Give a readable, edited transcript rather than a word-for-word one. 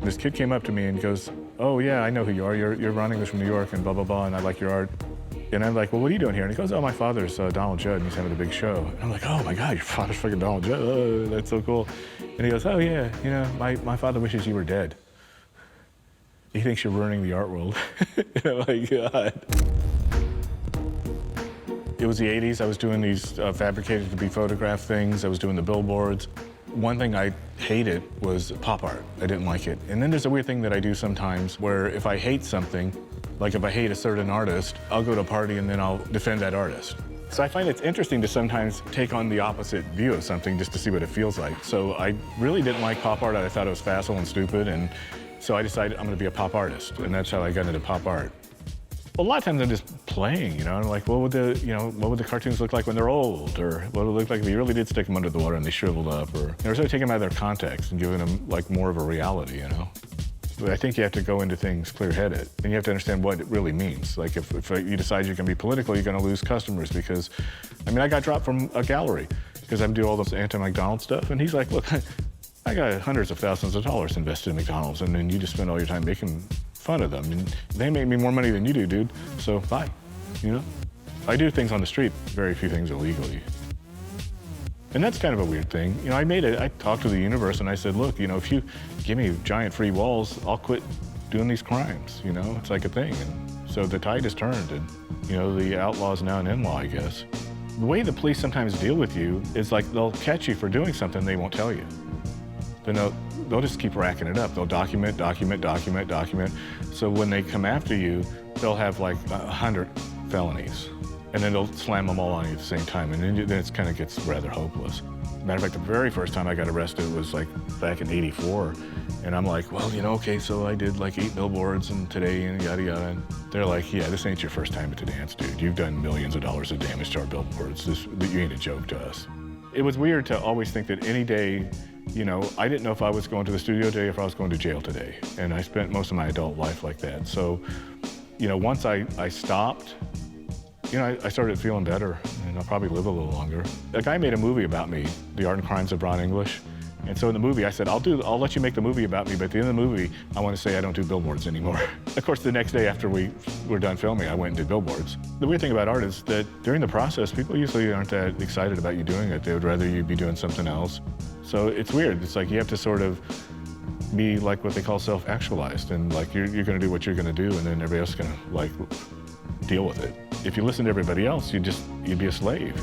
This kid came up to me and goes, "Oh yeah, I know who you are. You're Ron English from New York and blah, blah, blah, and I like your art." And I'm like, "Well, what are you doing here?" And he goes, "Oh, my father's Donald Judd, and he's having a big show." And I'm like, "Oh my God, your father's fucking Donald Judd. Oh, that's so cool." And he goes, "Oh yeah, you know, my father wishes you were dead. He thinks you're ruining the art world." And I'm like, God. It was the 80s. I was doing these fabricated to be photographed things. I was doing the billboards. One thing I hated was pop art. I didn't like it. And then there's a weird thing that I do sometimes where if I hate something, like if I hate a certain artist, I'll go to a party and then I'll defend that artist. So I find it's interesting to sometimes take on the opposite view of something just to see what it feels like. So I really didn't like pop art. I thought it was facile and stupid. And so I decided I'm gonna be a pop artist. And that's how I got into pop art. Well, a lot of times I'm just playing, you know, I'm like, what would the cartoons look like when they're old? Or what would it look like if you really did stick them under the water and they shriveled up? Or, you know, sort of taking them out of their context and giving them like more of a reality, you know? But I think you have to go into things clear-headed, and you have to understand what it really means. Like if you decide you're gonna be political, you're gonna lose customers because, I mean, I got dropped from a gallery because I'm doing all this anti-McDonald's stuff, and he's like, "Look, I got hundreds of thousands of dollars invested in McDonald's, and then you just spend all your time making fun of them. And they make me more money than you do, dude, so bye," you know? I do things on the street, very few things illegally. And that's kind of a weird thing. You know, I talked to the universe and I said, "Look, you know, if you give me giant free walls, I'll quit doing these crimes," you know? It's like a thing. And so the tide has turned and, you know, the outlaw's now an in-law, I guess. The way the police sometimes deal with you is like they'll catch you for doing something they won't tell you. Then they'll just keep racking it up. They'll document. So when they come after you, they'll have like 100 felonies. And then they'll slam them all on you at the same time. And then it kind of gets rather hopeless. Matter of fact, the very first time I got arrested was like back in '84. And I'm like, "Well, you know, okay, so I did like 8 billboards and today and yada yada." And they're like, "Yeah, this ain't your first time at the dance, dude. You've done millions of dollars of damage to our billboards. You ain't a joke to us." It was weird to always think that any day, you know, I didn't know if I was going to the studio today or if I was going to jail today. And I spent most of my adult life like that. So, you know, once I stopped, you know, I started feeling better, and I'll probably live a little longer. A guy made a movie about me, The Art and Crimes of Ron English. And so in the movie, I said, I'll let you make the movie about me, but at the end of the movie, I want to say I don't do billboards anymore. Of course, the next day after we were done filming, I went and did billboards. The weird thing about art is that during the process, people usually aren't that excited about you doing it. They would rather you be doing something else. So it's weird. It's like you have to sort of be like what they call self-actualized, and like you're going to do what you're going to do, and then everybody else is going to like deal with it. If you listen to everybody else, you'd be a slave.